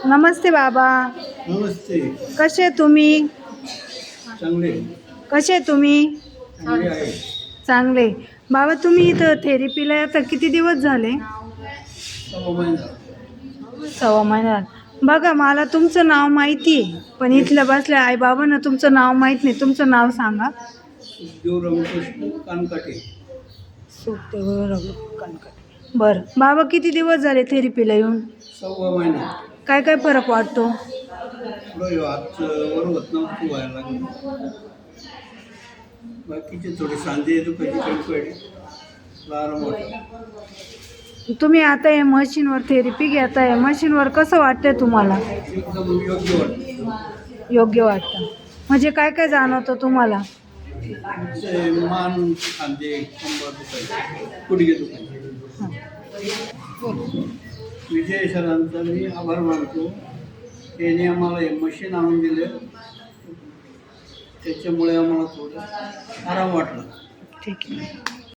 नमस्ते बाबा. नमस्ते. कसे तुम्ही? चांगले. कसे तुम्ही? चांगले आहे. चांगले. बाबा तुम्ही इथं थेरपीला आता किती दिवस झाले? 6 महिना. 6 महिन्यात. बघा मला तुमचं नाव माहिती आहे, पण इथल्या बसल्या आईबाबांना तुमचं नाव माहीत नाही. तुमचं नाव सांगा. सुखदेव रमकृष्ण कानकाटे. सुखदेव कणकट. बरं बाबा किती दिवस झाले थेरपीला येऊन? 6 महिना. काय काय फरक वाटतो? थोडं हातचं वर होत नव्हतं व्हायला लागलं. बाकीचे थोडे सांधे दुखायचे कमी पडले. आराम वाटला. तुम्ही आता या मशीनवर थेरपी घेताय, मशीनवर कसं वाटतंय तुम्हाला? एकदम योग्य वाटतं. योग्य वाटतं म्हणजे काय काय जाणवतं तुम्हाला? ते मान खांदे कंबर दुखायचे, गुडघे दुखायचे. विजय सरांचा मी आभार मानतो. त्यांनी आम्हाला हे मशीन आणून दिले, त्याच्यामुळे आम्हाला थोडं आराम वाटला. ठीक आहे.